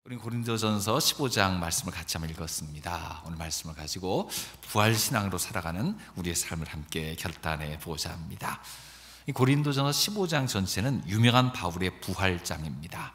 우리 고린도전서 15장 말씀을 같이 한번 읽었습니다. 오늘 말씀을 가지고 부활신앙으로 살아가는 우리의 삶을 함께 결단해 보고자 합니다. 이 고린도전서 15장 전체는 유명한 바울의 부활장입니다.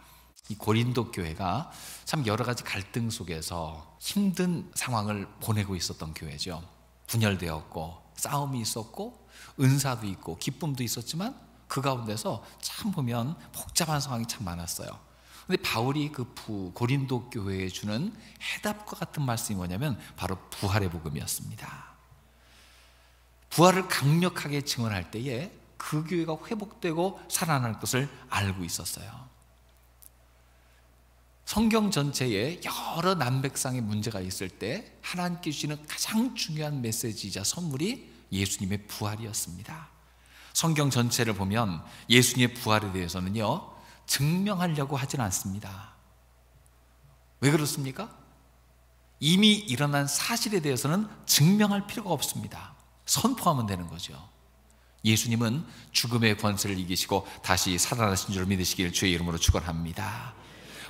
이 고린도 교회가 참 여러 가지 갈등 속에서 힘든 상황을 보내고 있었던 교회죠. 분열되었고 싸움이 있었고 은사도 있고 기쁨도 있었지만 그 가운데서 참 보면 복잡한 상황이 참 많았어요. 근데 바울이 그 고린도 교회에 주는 해답과 같은 말씀이 뭐냐면 바로 부활의 복음이었습니다. 부활을 강력하게 증언할 때에 그 교회가 회복되고 살아날 것을 알고 있었어요. 성경 전체에 여러 남백상의 문제가 있을 때 하나님께 주시는 가장 중요한 메시지이자 선물이 예수님의 부활이었습니다. 성경 전체를 보면 예수님의 부활에 대해서는요 증명하려고 하진 않습니다. 왜 그렇습니까? 이미 일어난 사실에 대해서는 증명할 필요가 없습니다. 선포하면 되는 거죠. 예수님은 죽음의 권세를 이기시고 다시 살아나신 줄 믿으시길 주의 이름으로 축원합니다.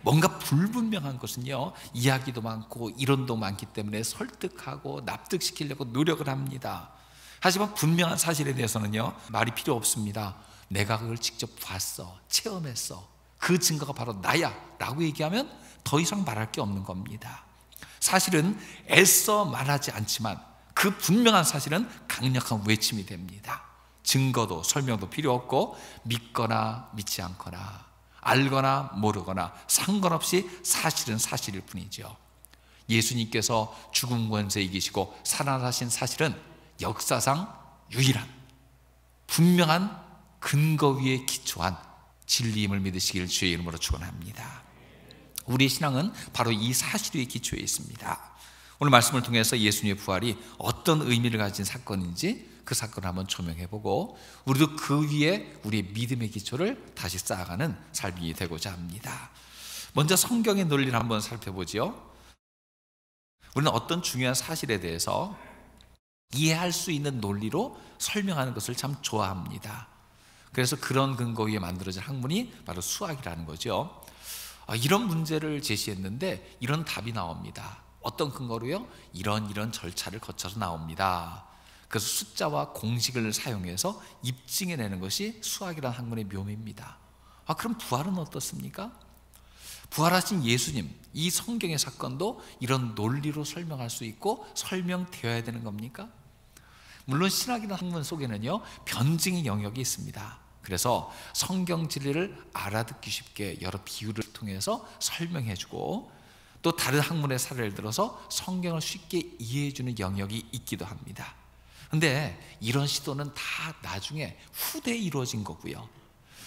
뭔가 불분명한 것은요 이야기도 많고 이론도 많기 때문에 설득하고 납득시키려고 노력을 합니다. 하지만 분명한 사실에 대해서는요 말이 필요 없습니다. 내가 그걸 직접 봤어, 체험했어, 그 증거가 바로 나야 라고 얘기하면 더 이상 말할 게 없는 겁니다. 사실은 애써 말하지 않지만 그 분명한 사실은 강력한 외침이 됩니다. 증거도 설명도 필요 없고 믿거나 믿지 않거나 알거나 모르거나 상관없이 사실은 사실일 뿐이죠. 예수님께서 죽음 권세 이기시고 살아나신 사실은 역사상 유일한 분명한 근거 위에 기초한 진리임을 믿으시길 주의 이름으로 축원합니다. 우리의 신앙은 바로 이 사실 위에 기초해 있습니다. 오늘 말씀을 통해서 예수님의 부활이 어떤 의미를 가진 사건인지 그 사건을 한번 조명해보고 우리도 그 위에 우리의 믿음의 기초를 다시 쌓아가는 삶이 되고자 합니다. 먼저 성경의 논리를 한번 살펴보죠. 우리는 어떤 중요한 사실에 대해서 이해할 수 있는 논리로 설명하는 것을 참 좋아합니다. 그래서 그런 근거 위에 만들어진 학문이 바로 수학이라는 거죠. 이런 문제를 제시했는데 이런 답이 나옵니다. 어떤 근거로요? 이런 절차를 거쳐서 나옵니다. 그래서 숫자와 공식을 사용해서 입증해내는 것이 수학이라는 학문의 묘미입니다. 그럼 부활은 어떻습니까? 부활하신 예수님, 이 성경의 사건도 이런 논리로 설명할 수 있고 설명되어야 되는 겁니까? 물론 신학이라는 학문 속에는요 변증의 영역이 있습니다. 그래서 성경 진리를 알아듣기 쉽게 여러 비유를 통해서 설명해주고 또 다른 학문의 사례를 들어서 성경을 쉽게 이해해주는 영역이 있기도 합니다. 그런데 이런 시도는 다 나중에 후대에 이루어진 거고요.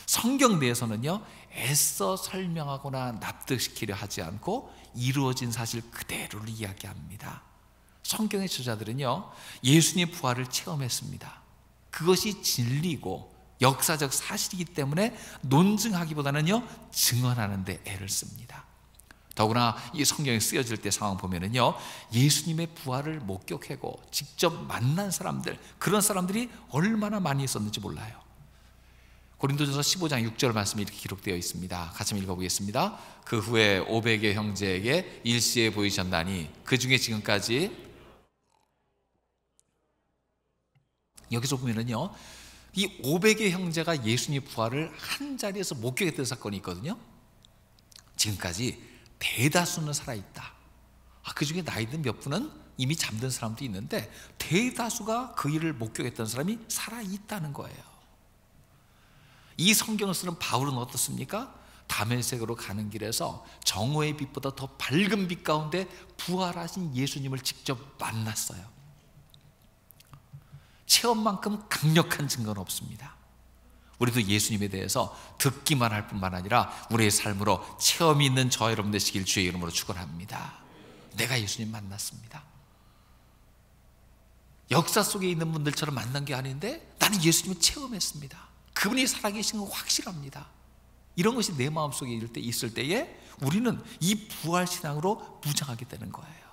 성경 내에서는요 애써 설명하거나 납득시키려 하지 않고 이루어진 사실 그대로를 이야기합니다. 성경의 저자들은요 예수님의 부활을 체험했습니다. 그것이 진리고 역사적 사실이기 때문에 논증하기보다는요 증언하는 데 애를 씁니다. 더구나 이 성경에 쓰여질 때 상황 보면은요 예수님의 부활을 목격하고 직접 만난 사람들, 그런 사람들이 얼마나 많이 있었는지 몰라요. 고린도전서 15장 6절 말씀이 이렇게 기록되어 있습니다. 같이 읽어보겠습니다. 그 후에 500의 형제에게 일시에 보이셨나니 그 중에 지금까지, 여기서 보면은요 이 500의 형제가 예수님의 부활을 한 자리에서 목격했던 사건이 있거든요. 지금까지 대다수는 살아있다. 그 중에 나이 든 몇 분은 이미 잠든 사람도 있는데 대다수가 그 일을 목격했던 사람이 살아있다는 거예요. 이 성경을 쓰는 바울은 어떻습니까? 다메섹으로 가는 길에서 정오의 빛보다 더 밝은 빛 가운데 부활하신 예수님을 직접 만났어요. 체험만큼 강력한 증거는 없습니다. 우리도 예수님에 대해서 듣기만 할 뿐만 아니라 우리의 삶으로 체험이 있는 저와 여러분 되시길 주의 이름으로 축원합니다. 내가 예수님 만났습니다. 역사 속에 있는 분들처럼 만난 게 아닌데 나는 예수님을 체험했습니다. 그분이 살아계신 건 확실합니다. 이런 것이 내 마음속에 있을 때에 우리는 이 부활신앙으로 무장하게 되는 거예요.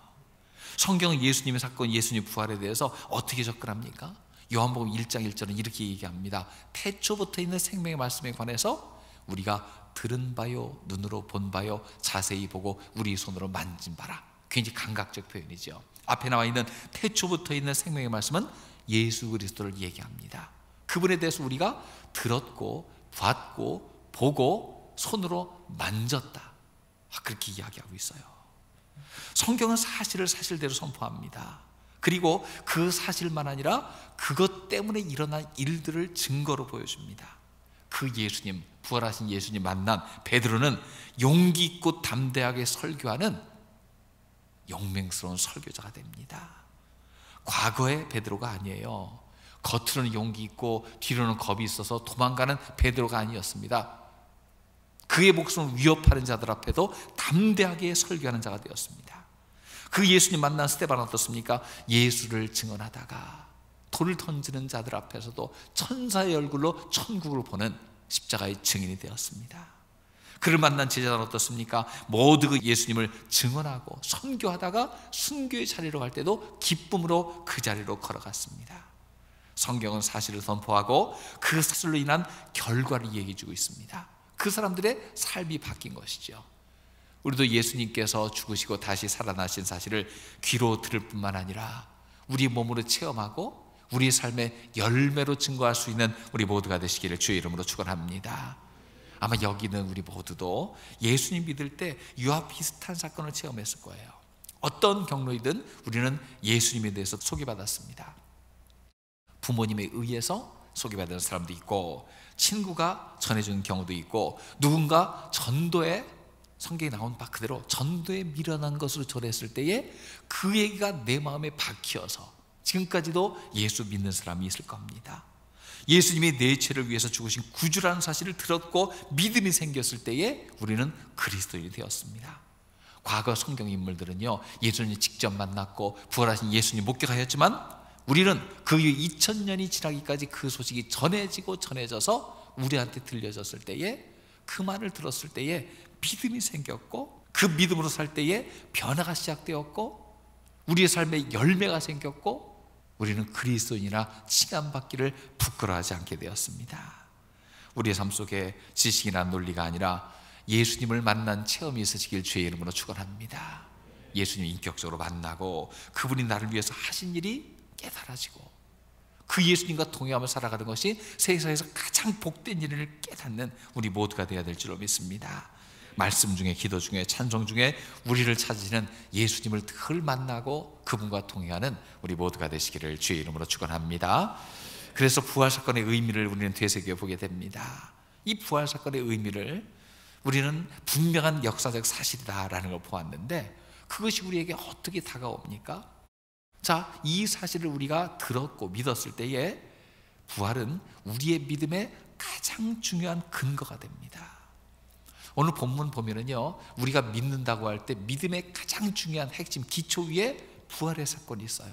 성경은 예수님의 사건, 예수님의 부활에 대해서 어떻게 접근합니까? 요한복음 1장 1절은 이렇게 얘기합니다. 태초부터 있는 생명의 말씀에 관해서 우리가 들은 바요, 눈으로 본 바요, 자세히 보고 우리 손으로 만진 바라. 굉장히 감각적 표현이죠. 앞에 나와 있는 태초부터 있는 생명의 말씀은 예수 그리스도를 얘기합니다. 그분에 대해서 우리가 들었고 봤고 보고 손으로 만졌다, 그렇게 이야기하고 있어요. 성경은 사실을 사실대로 선포합니다. 그리고 그 사실만 아니라 그것 때문에 일어난 일들을 증거로 보여줍니다. 그 예수님, 부활하신 예수님 만난 베드로는 용기 있고 담대하게 설교하는 용맹스러운 설교자가 됩니다. 과거의 베드로가 아니에요. 겉으로는 용기 있고 뒤로는 겁이 있어서 도망가는 베드로가 아니었습니다. 그의 목숨을 위협하는 자들 앞에도 담대하게 설교하는 자가 되었습니다. 그 예수님 만난 스데반은 어떻습니까? 예수를 증언하다가 돌을 던지는 자들 앞에서도 천사의 얼굴로 천국을 보는 십자가의 증인이 되었습니다. 그를 만난 제자는 어떻습니까? 모두 그 예수님을 증언하고 선교하다가 순교의 자리로 갈 때도 기쁨으로 그 자리로 걸어갔습니다. 성경은 사실을 선포하고 그 사실로 인한 결과를 얘기해 주고 있습니다. 그 사람들의 삶이 바뀐 것이죠. 우리도 예수님께서 죽으시고 다시 살아나신 사실을 귀로 들을 뿐만 아니라 우리 몸으로 체험하고 우리 삶의 열매로 증거할 수 있는 우리 모두가 되시기를 주의 이름으로 축원합니다. 아마 여기 있는 우리 모두도 예수님 믿을 때 이와 비슷한 사건을 체험했을 거예요. 어떤 경로이든 우리는 예수님에 대해서 소개받았습니다. 부모님에 의해서 소개받은 사람도 있고, 친구가 전해준 경우도 있고, 누군가 전도에, 성경에 나온 바 그대로 전도에 미련한 것으로 전했을 때에 그 얘기가 내 마음에 박혀서 지금까지도 예수 믿는 사람이 있을 겁니다. 예수님이 내 죄를 위해서 죽으신 구주라는 사실을 들었고 믿음이 생겼을 때에 우리는 그리스도인이 되었습니다. 과거 성경 인물들은요, 예수님 직접 만났고 부활하신 예수님 목격하였지만 우리는 그 이후 2000년이 지나기까지 그 소식이 전해지고 전해져서 우리한테 들려졌을 때에, 그 말을 들었을 때에 믿음이 생겼고, 그 믿음으로 살 때에 변화가 시작되었고, 우리의 삶에 열매가 생겼고, 우리는 그리스도인이라 칭함받기를 부끄러워하지 않게 되었습니다. 우리의 삶 속에 지식이나 논리가 아니라 예수님을 만난 체험이 있으시길 주의 이름으로 축원합니다. 예수님 인격적으로 만나고 그분이 나를 위해서 하신 일이 깨달아지고 그 예수님과 동행하며 살아가는 것이 세상에서 가장 복된 일을 깨닫는 우리 모두가 되어야 될 줄로 믿습니다. 말씀 중에, 기도 중에, 찬송 중에 우리를 찾으시는 예수님을 늘 만나고 그분과 동행하는 우리 모두가 되시기를 주의 이름으로 축원합니다. 그래서 부활 사건의 의미를 우리는 되새겨 보게 됩니다. 이 부활 사건의 의미를 우리는 분명한 역사적 사실이다라는 걸 보았는데, 그것이 우리에게 어떻게 다가옵니까? 자, 이 사실을 우리가 들었고 믿었을 때에 부활은 우리의 믿음의 가장 중요한 근거가 됩니다. 오늘 본문 보면은요, 우리가 믿는다고 할 때 믿음의 가장 중요한 핵심 기초 위에 부활의 사건이 있어요.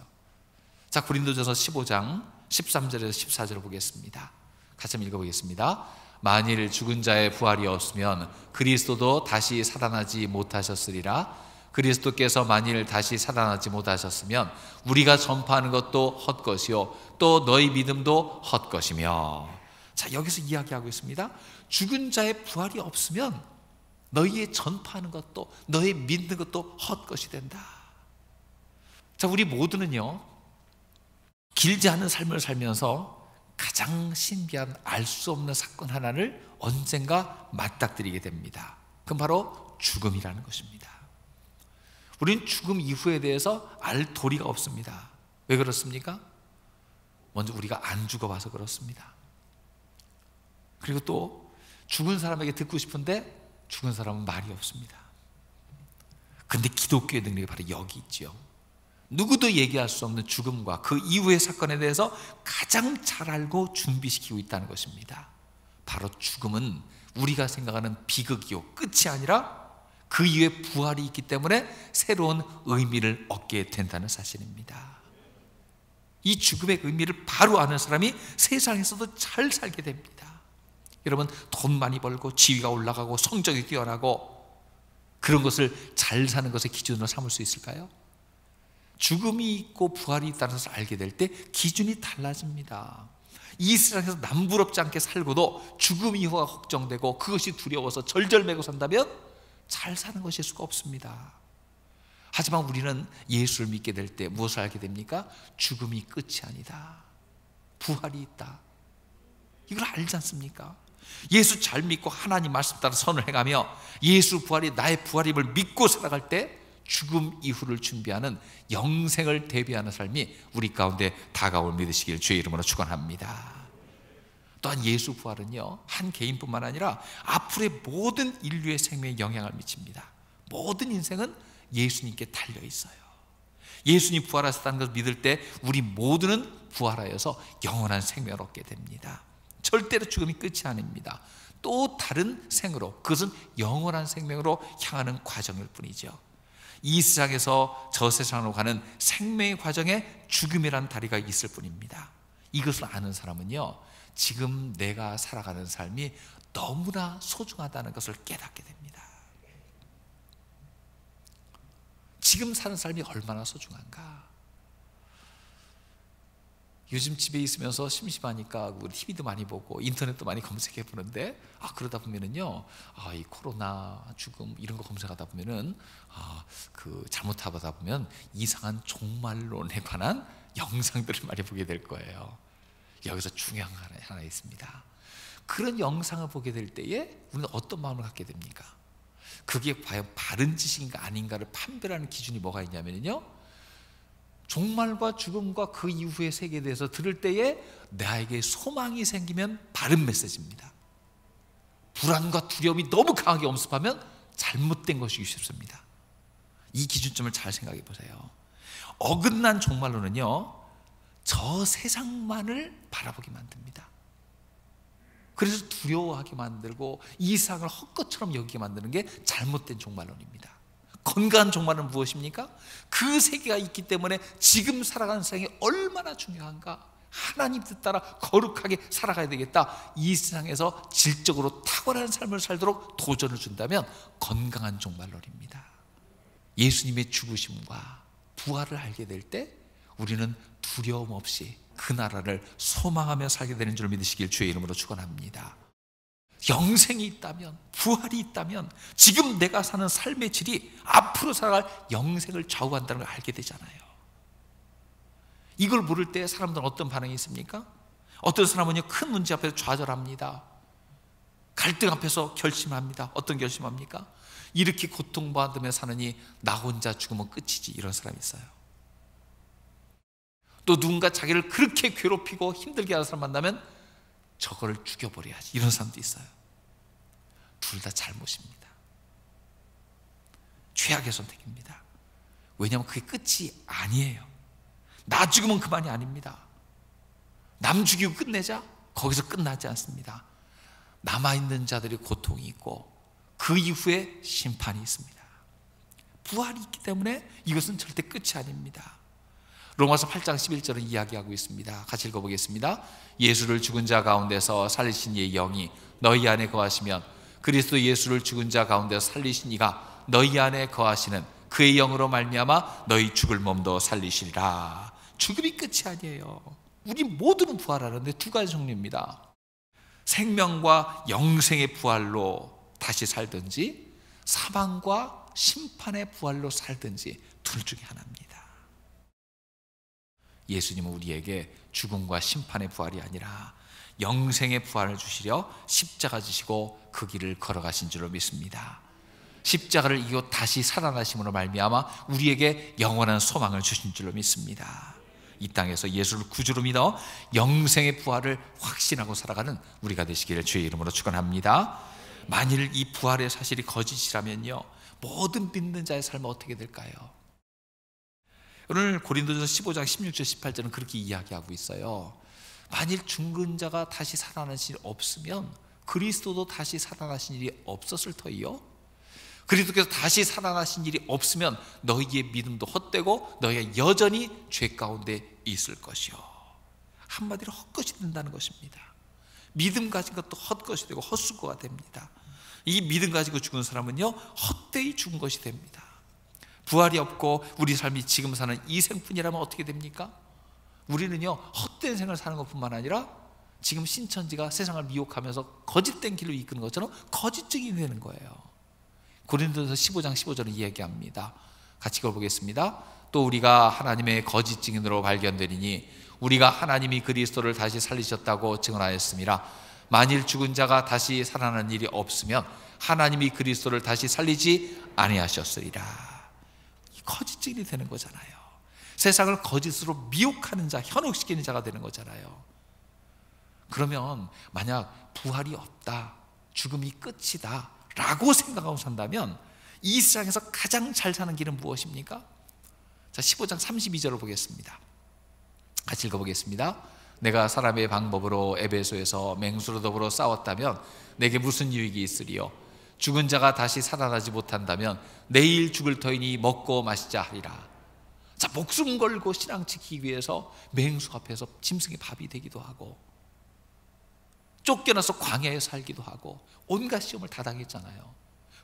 자, 고린도전서 15장 13절에서 14절을 보겠습니다. 같이 한번 읽어보겠습니다. 만일 죽은 자의 부활이 없으면 그리스도도 다시 살아나지 못하셨으리라. 그리스도께서 만일 다시 살아나지 못하셨으면 우리가 전파하는 것도 헛것이요 또 너희 믿음도 헛것이며. 자, 여기서 이야기하고 있습니다. 죽은 자의 부활이 없으면 너희의 전파하는 것도, 너희 믿는 것도 헛것이 된다. 자, 우리 모두는요, 길지 않은 삶을 살면서 가장 신비한 알 수 없는 사건 하나를 언젠가 맞닥뜨리게 됩니다. 그건 바로 죽음이라는 것입니다. 우리는 죽음 이후에 대해서 알 도리가 없습니다. 왜 그렇습니까? 먼저 우리가 안 죽어봐서 그렇습니다. 그리고 또 죽은 사람에게 듣고 싶은데 죽은 사람은 말이 없습니다. 근데 기독교의 능력이 바로 여기 있죠. 누구도 얘기할 수 없는 죽음과 그 이후의 사건에 대해서 가장 잘 알고 준비시키고 있다는 것입니다. 바로 죽음은 우리가 생각하는 비극이요 끝이 아니라 그 이후에 부활이 있기 때문에 새로운 의미를 얻게 된다는 사실입니다. 이 죽음의 의미를 바로 아는 사람이 세상에서도 잘 살게 됩니다. 여러분, 돈 많이 벌고 지위가 올라가고 성적이 뛰어나고 그런 것을 잘 사는 것의 기준으로 삼을 수 있을까요? 죽음이 있고 부활이 있다는 것을 알게 될 때 기준이 달라집니다. 이 세상에서 남부럽지 않게 살고도 죽음 이후가 걱정되고 그것이 두려워서 절절매고 산다면 잘 사는 것일 수가 없습니다. 하지만 우리는 예수를 믿게 될 때 무엇을 알게 됩니까? 죽음이 끝이 아니다, 부활이 있다. 이걸 알지 않습니까? 예수 잘 믿고 하나님 말씀 따라 선을 행하며 예수 부활이 나의 부활임을 믿고 살아갈 때 죽음 이후를 준비하는 영생을 대비하는 삶이 우리 가운데 다가올 믿으시길 주의 이름으로 축원합니다. 또한 예수 부활은요, 한 개인뿐만 아니라 앞으로의 모든 인류의 생명에 영향을 미칩니다. 모든 인생은 예수님께 달려 있어요. 예수님 부활하셨다는 것을 믿을 때 우리 모두는 부활하여서 영원한 생명을 얻게 됩니다. 절대로 죽음이 끝이 아닙니다. 또 다른 생으로, 그것은 영원한 생명으로 향하는 과정일 뿐이죠. 이 세상에서 저 세상으로 가는 생명의 과정에 죽음이란 다리가 있을 뿐입니다. 이것을 아는 사람은요, 지금 내가 살아가는 삶이 너무나 소중하다는 것을 깨닫게 됩니다. 지금 사는 삶이 얼마나 소중한가. 요즘 집에 있으면서 심심하니까 TV도 많이 보고 인터넷도 많이 검색해 보는데, 그러다 보면은요, 이 코로나, 죽음 이런 거 검색하다 보면은 잘못하다 보면 이상한 종말론에 관한 영상들을 많이 보게 될 거예요. 여기서 중요한 거 하나 있습니다. 그런 영상을 보게 될 때에 우리는 어떤 마음을 갖게 됩니까? 그게 과연 바른 지식인가 아닌가를 판별하는 기준이 뭐가 있냐면요, 종말과 죽음과 그 이후의 세계에 대해서 들을 때에 나에게 소망이 생기면 바른 메시지입니다. 불안과 두려움이 너무 강하게 엄습하면 잘못된 것이기 쉽습니다. 이 기준점을 잘 생각해 보세요. 어긋난 종말론은요, 저 세상만을 바라보게 만듭니다. 그래서 두려워하게 만들고 이 세상을 헛것처럼 여기게 만드는 게 잘못된 종말론입니다. 건강한 종말은 무엇입니까? 그 세계가 있기 때문에 지금 살아가는 세상이 얼마나 중요한가, 하나님 뜻 따라 거룩하게 살아가야 되겠다, 이 세상에서 질적으로 탁월한 삶을 살도록 도전을 준다면 건강한 종말론입니다. 예수님의 죽으심과 부활을 알게 될 때 우리는 두려움 없이 그 나라를 소망하며 살게 되는 줄 믿으시길 주의 이름으로 축원합니다. 영생이 있다면, 부활이 있다면 지금 내가 사는 삶의 질이 앞으로 살아갈 영생을 좌우한다는 걸 알게 되잖아요. 이걸 물을 때 사람들은 어떤 반응이 있습니까? 어떤 사람은요, 큰 문제 앞에서 좌절합니다. 갈등 앞에서 결심합니다. 어떤 결심합니까? 이렇게 고통받으며 사느니 나 혼자 죽으면 끝이지, 이런 사람이 있어요. 또 누군가 자기를 그렇게 괴롭히고 힘들게 하는 사람 만나면 저거를 죽여버려야지, 이런 사람도 있어요. 둘 다 잘못입니다. 최악의 선택입니다. 왜냐하면 그게 끝이 아니에요. 나 죽으면 그만이 아닙니다. 남 죽이고 끝내자, 거기서 끝나지 않습니다. 남아있는 자들이 고통이 있고 그 이후에 심판이 있습니다. 부활이 있기 때문에 이것은 절대 끝이 아닙니다. 로마서 8장 11절은 이야기하고 있습니다. 같이 읽어보겠습니다. 예수를 죽은 자 가운데서 살리신 이의 영이 너희 안에 거하시면 그리스도 예수를 죽은 자 가운데서 살리신 이가 너희 안에 거하시는 그의 영으로 말미암아 너희 죽을 몸도 살리시리라. 죽음이 끝이 아니에요. 우리 모두는 부활하는데 두 가지 종류입니다. 생명과 영생의 부활로 다시 살든지 사망과 심판의 부활로 살든지 둘 중에 하나입니다. 예수님은 우리에게 죽음과 심판의 부활이 아니라 영생의 부활을 주시려 십자가 지시고 그 길을 걸어가신 줄로 믿습니다. 십자가를 이기고 다시 살아나심으로 말미암아 우리에게 영원한 소망을 주신 줄로 믿습니다. 이 땅에서 예수를 구주로 믿어 영생의 부활을 확신하고 살아가는 우리가 되시기를 주의 이름으로 축원합니다. 만일 이 부활의 사실이 거짓이라면요, 모든 믿는 자의 삶은 어떻게 될까요? 오늘 고린도전서 15장 16절 18절은 그렇게 이야기하고 있어요. 만일 죽은 자가 다시 살아나신 일이 없으면 그리스도도 다시 살아나신 일이 없었을 터이요, 그리스도께서 다시 살아나신 일이 없으면 너희의 믿음도 헛되고 너희가 여전히 죄 가운데 있을 것이요. 한마디로 헛것이 된다는 것입니다. 믿음 가진 것도 헛것이 되고 헛수고가 됩니다. 이 믿음 가지고 죽은 사람은요, 헛되이 죽은 것이 됩니다. 부활이 없고 우리 삶이 지금 사는 이 생뿐이라면 어떻게 됩니까? 우리는요, 헛된 생을 사는 것뿐만 아니라 지금 신천지가 세상을 미혹하면서 거짓된 길로 이끄는 것처럼 거짓 증인이 되는 거예요. 고린도전서 15장 15절은 이야기합니다. 같이 읽어보겠습니다. 또 우리가 하나님의 거짓 증인으로 발견되리니 우리가 하나님이 그리스도를 다시 살리셨다고 증언하였습니다. 만일 죽은 자가 다시 살아나는 일이 없으면 하나님이 그리스도를 다시 살리지 아니하셨으리라. 거짓 증인이 되는 거잖아요. 세상을 거짓으로 미혹하는 자, 현혹시키는 자가 되는 거잖아요. 그러면 만약 부활이 없다, 죽음이 끝이다 라고 생각하고 산다면 이 세상에서 가장 잘 사는 길은 무엇입니까? 자, 15장 32절을 보겠습니다. 같이 읽어보겠습니다. 내가 사람의 방법으로 에베소에서 맹수로 더불어 싸웠다면 내게 무슨 유익이 있으리요? 죽은 자가 다시 살아나지 못한다면 내일 죽을 터이니 먹고 마시자 하리라. 자, 목숨 걸고 신앙 지키기 위해서 맹수 앞에서 짐승의 밥이 되기도 하고, 쫓겨나서 광야에 살기도 하고, 온갖 시험을 다 당했잖아요.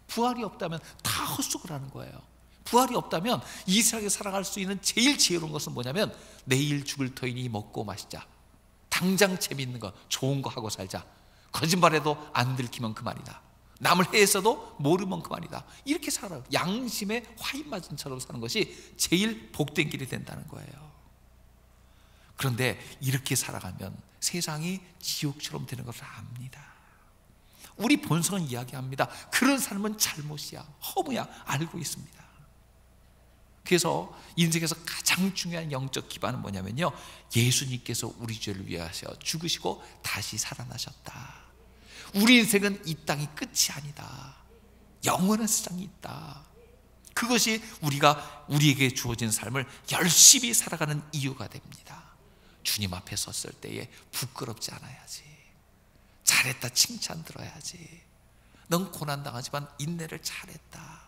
부활이 없다면 다 헛수고를 하는 거예요. 부활이 없다면 이 세상에 살아갈 수 있는 제일 지혜로운 것은 뭐냐면 내일 죽을 터이니 먹고 마시자. 당장 재밌는 거, 좋은 거 하고 살자. 거짓말해도 안 들키면 그만이다. 남을 해서도 모르면 그만이다. 이렇게 살아요. 양심의 화인마전처럼 사는 것이 제일 복된 길이 된다는 거예요. 그런데 이렇게 살아가면 세상이 지옥처럼 되는 것을 압니다. 우리 본성은 이야기합니다. 그런 삶은 잘못이야, 허무야, 알고 있습니다. 그래서 인생에서 가장 중요한 영적 기반은 뭐냐면요, 예수님께서 우리 죄를 위하여 죽으시고 다시 살아나셨다. 우리 인생은 이 땅이 끝이 아니다. 영원한 세상이 있다. 그것이 우리에게 주어진 삶을 열심히 살아가는 이유가 됩니다. 주님 앞에 섰을 때에 부끄럽지 않아야지, 잘했다 칭찬 들어야지, 넌 고난당하지만 인내를 잘했다,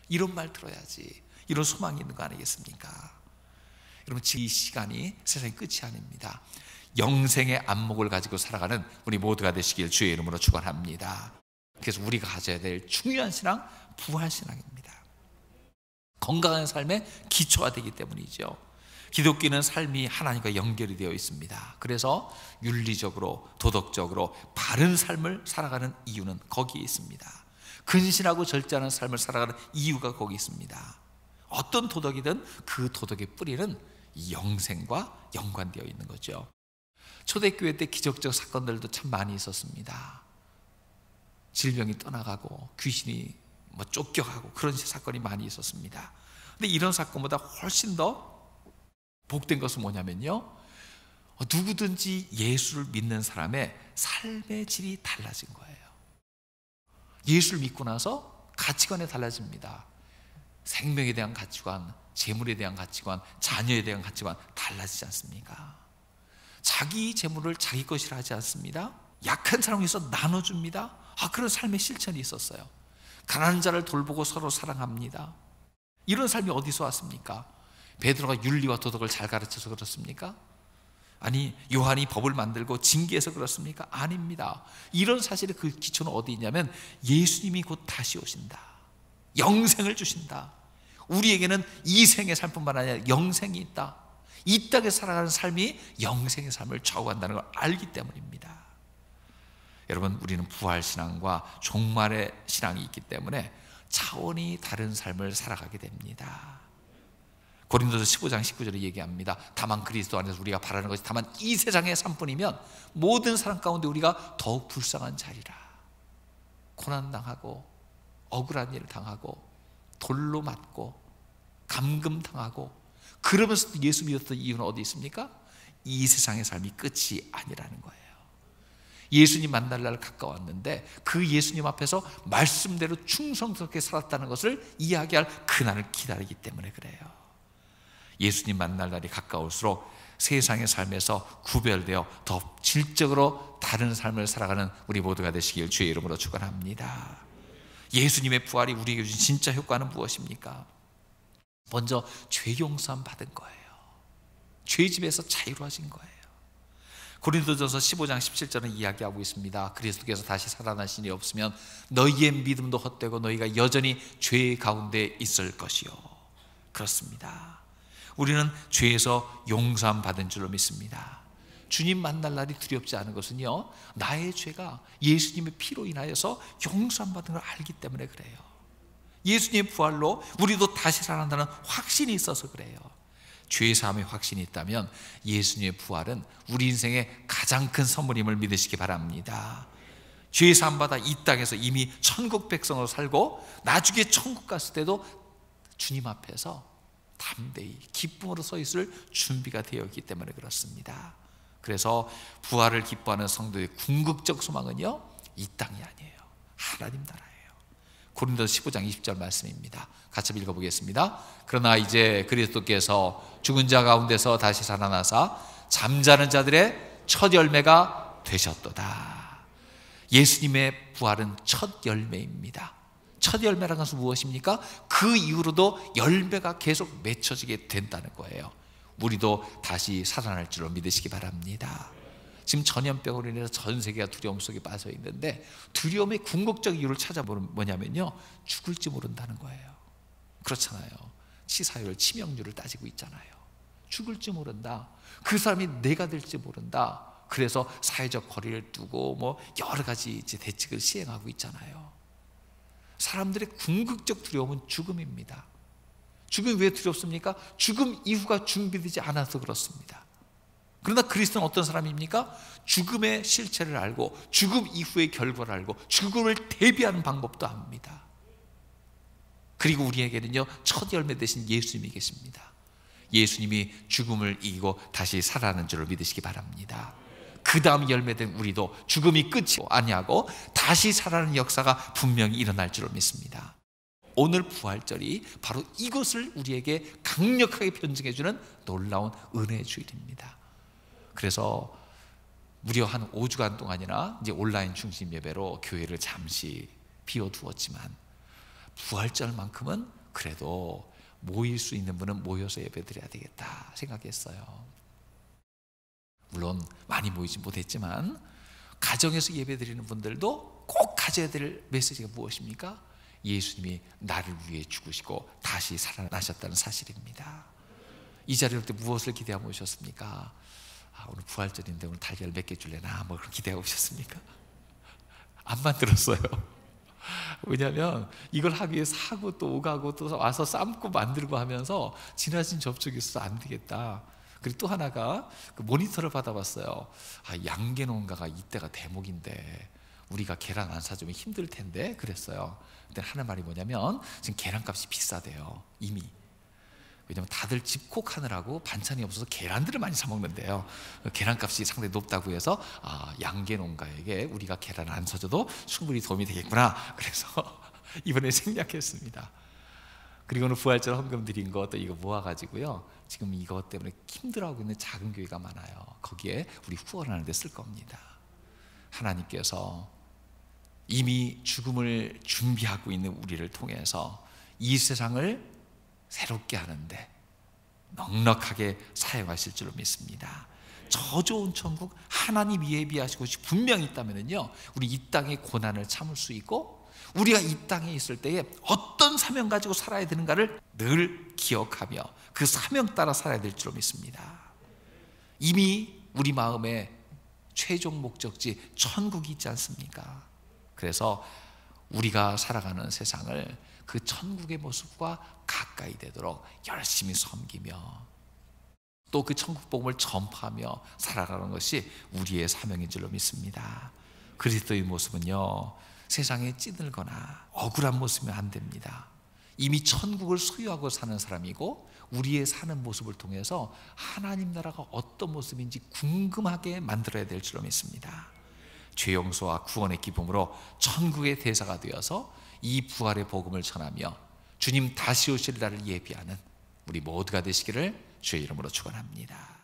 이런 말 들어야지, 이런 소망이 있는 거 아니겠습니까? 여러분, 이 시간이 세상의 끝이 아닙니다. 영생의 안목을 가지고 살아가는 우리 모두가 되시길 주의 이름으로 축원합니다. 그래서 우리가 가져야 될 중요한 신앙, 부활신앙입니다. 건강한 삶의 기초가 되기 때문이죠. 기독교는 삶이 하나님과 연결이 되어 있습니다. 그래서 윤리적으로, 도덕적으로 바른 삶을 살아가는 이유는 거기에 있습니다. 근신하고 절제하는 삶을 살아가는 이유가 거기 있습니다. 어떤 도덕이든 그 도덕의 뿌리는 이 영생과 연관되어 있는 거죠. 초대교회 때 기적적 사건들도 참 많이 있었습니다. 질병이 떠나가고 귀신이 쫓겨가고 그런 사건이 많이 있었습니다. 근데 이런 사건보다 훨씬 더 복된 것은 뭐냐면요, 누구든지 예수를 믿는 사람의 삶의 질이 달라진 거예요. 예수를 믿고 나서 가치관이 달라집니다. 생명에 대한 가치관, 재물에 대한 가치관, 자녀에 대한 가치관 달라지지 않습니까? 자기 재물을 자기 것이라 하지 않습니다. 약한 사람을 위해서 나눠줍니다. 그런 삶의 실천이 있었어요. 가난한 자를 돌보고 서로 사랑합니다. 이런 삶이 어디서 왔습니까? 베드로가 윤리와 도덕을 잘 가르쳐서 그렇습니까? 아니, 요한이 법을 만들고 징계해서 그렇습니까? 아닙니다. 이런 사실의 그 기초는 어디 있냐면 예수님이 곧 다시 오신다, 영생을 주신다, 우리에게는 이 생의 삶뿐만 아니라 영생이 있다, 이 땅에 살아가는 삶이 영생의 삶을 좌우한다는 걸 알기 때문입니다. 여러분, 우리는 부활신앙과 종말의 신앙이 있기 때문에 차원이 다른 삶을 살아가게 됩니다. 고린도서 15장 19절에 얘기합니다. 다만 그리스도 안에서 우리가 바라는 것이 다만 이 세상의 삶뿐이면 모든 사람 가운데 우리가 더욱 불쌍한 자리라. 고난당하고 억울한 일을 당하고 돌로 맞고 감금당하고 그러면서도 예수 믿었던 이유는 어디 있습니까? 이 세상의 삶이 끝이 아니라는 거예요. 예수님 만날 날 가까웠는데 그 예수님 앞에서 말씀대로 충성스럽게 살았다는 것을 이야기할 그날을 기다리기 때문에 그래요. 예수님 만날 날이 가까울수록 세상의 삶에서 구별되어 더 질적으로 다른 삶을 살아가는 우리 모두가 되시길 주의 이름으로 축원합니다. 예수님의 부활이 우리에게 주신 진짜 효과는 무엇입니까? 먼저 죄 용서함 받은 거예요. 죄짐에서 자유로워진 거예요. 고린도전서 15장 17절은 이야기하고 있습니다. 그리스도께서 다시 살아나시니 없으면 너희의 믿음도 헛되고 너희가 여전히 죄 가운데 있을 것이요. 그렇습니다. 우리는 죄에서 용서함 받은 줄로 믿습니다. 주님 만날 날이 두렵지 않은 것은요, 나의 죄가 예수님의 피로 인하여서 용서받은 걸 알기 때문에 그래요. 예수님의 부활로 우리도 다시 살아난다는 확신이 있어서 그래요. 죄 사함의 확신이 있다면 예수님의 부활은 우리 인생의 가장 큰 선물임을 믿으시기 바랍니다. 죄 사함 받아 이 땅에서 이미 천국 백성으로 살고 나중에 천국 갔을 때도 주님 앞에서 담대히 기쁨으로 서 있을 준비가 되어 있기 때문에 그렇습니다. 그래서 부활을 기뻐하는 성도의 궁극적 소망은요, 이 땅이 아니에요. 하나님 나라예요. 고린도서 15장 20절 말씀입니다. 같이 읽어보겠습니다. 그러나 이제 그리스도께서 죽은 자 가운데서 다시 살아나사 잠자는 자들의 첫 열매가 되셨도다. 예수님의 부활은 첫 열매입니다. 첫 열매라는 것은 무엇입니까? 그 이후로도 열매가 계속 맺혀지게 된다는 거예요. 우리도 다시 살아날 줄로 믿으시기 바랍니다. 지금 전염병으로 인해서 전 세계가 두려움 속에 빠져 있는데, 두려움의 궁극적 이유를 찾아보면 뭐냐면요, 죽을지 모른다는 거예요. 그렇잖아요. 치사율, 치명률을 따지고 있잖아요. 죽을지 모른다. 그 사람이 내가 될지 모른다. 그래서 사회적 거리를 두고 뭐 여러 가지 이제 대책을 시행하고 있잖아요. 사람들의 궁극적 두려움은 죽음입니다. 죽음이 왜 두렵습니까? 죽음 이후가 준비되지 않아서 그렇습니다. 그러나 그리스도는 어떤 사람입니까? 죽음의 실체를 알고 죽음 이후의 결과를 알고 죽음을 대비하는 방법도 압니다. 그리고 우리에게는요, 첫 열매 되신 예수님이 계십니다. 예수님이 죽음을 이기고 다시 살아나는 줄을 믿으시기 바랍니다. 그 다음 열매된 우리도 죽음이 끝이 아니하고 다시 살아나는 역사가 분명히 일어날 줄을 믿습니다. 오늘 부활절이 바로 이것을 우리에게 강력하게 변증해주는 놀라운 은혜의 주일입니다. 그래서 무려 한 5주간 동안이나 이제 온라인 중심 예배로 교회를 잠시 비워두었지만, 부활절만큼은 그래도 모일 수 있는 분은 모여서 예배드려야 되겠다 생각했어요. 물론 많이 모이지 못했지만 가정에서 예배드리는 분들도 꼭 가져야 될 메시지가 무엇입니까? 예수님이 나를 위해 죽으시고 다시 살아나셨다는 사실입니다. 이 자리에 올 때 무엇을 기대하고 오셨습니까? 오늘 부활절인데 오늘 달걀 몇 개 줄래나 뭐 그런 기대하고 오셨습니까? 안 만들었어요. 왜냐하면 이걸 하기 위해 사고 또 오가고 또 와서 삶고 만들고 하면서 지나친 접촉이 있어서 안 되겠다. 그리고 또 하나가 그 모니터를 받아봤어요. 양계 농가가 이때가 대목인데 우리가 계란 안 사주면 힘들 텐데 그랬어요. 근데 하는 말이 뭐냐면 지금 계란값이 비싸대요, 이미. 왜냐면 다들 집콕하느라고 반찬이 없어서 계란들을 많이 사 먹는데요. 계란값이 상당히 높다고 해서 양계 농가에게 우리가 계란을 안 사줘도 충분히 도움이 되겠구나. 그래서 이번에 생략했습니다. 그리고는 부활절 헌금 드린 거 또 이거 모아가지고요, 지금 이것 때문에 힘들어하고 있는 작은 교회가 많아요. 거기에 우리 후원하는 데 쓸 겁니다. 하나님께서 이미 죽음을 준비하고 있는 우리를 통해서 이 세상을 새롭게 하는데 넉넉하게 사용하실 줄로 믿습니다. 저 좋은 천국 하나님 예비하시고 분명히 있다면요, 우리 이 땅의 고난을 참을 수 있고 우리가 이 땅에 있을 때에 어떤 사명 가지고 살아야 되는가를 늘 기억하며 그 사명 따라 살아야 될 줄로 믿습니다. 이미 우리 마음에 최종 목적지 천국이 있지 않습니까? 그래서 우리가 살아가는 세상을 그 천국의 모습과 가까이 되도록 열심히 섬기며 또 그 천국 복음을 전파하며 살아가는 것이 우리의 사명인 줄로 믿습니다. 그리스도의 모습은요, 세상에 찌들거나 억울한 모습이면 안 됩니다. 이미 천국을 소유하고 사는 사람이고 우리의 사는 모습을 통해서 하나님 나라가 어떤 모습인지 궁금하게 만들어야 될 줄로 믿습니다. 죄 용서와 구원의 기쁨으로 천국의 대사가 되어서 이 부활의 복음을 전하며 주님 다시 오실 날을 예비하는 우리 모두가 되시기를 주의 이름으로 축원합니다.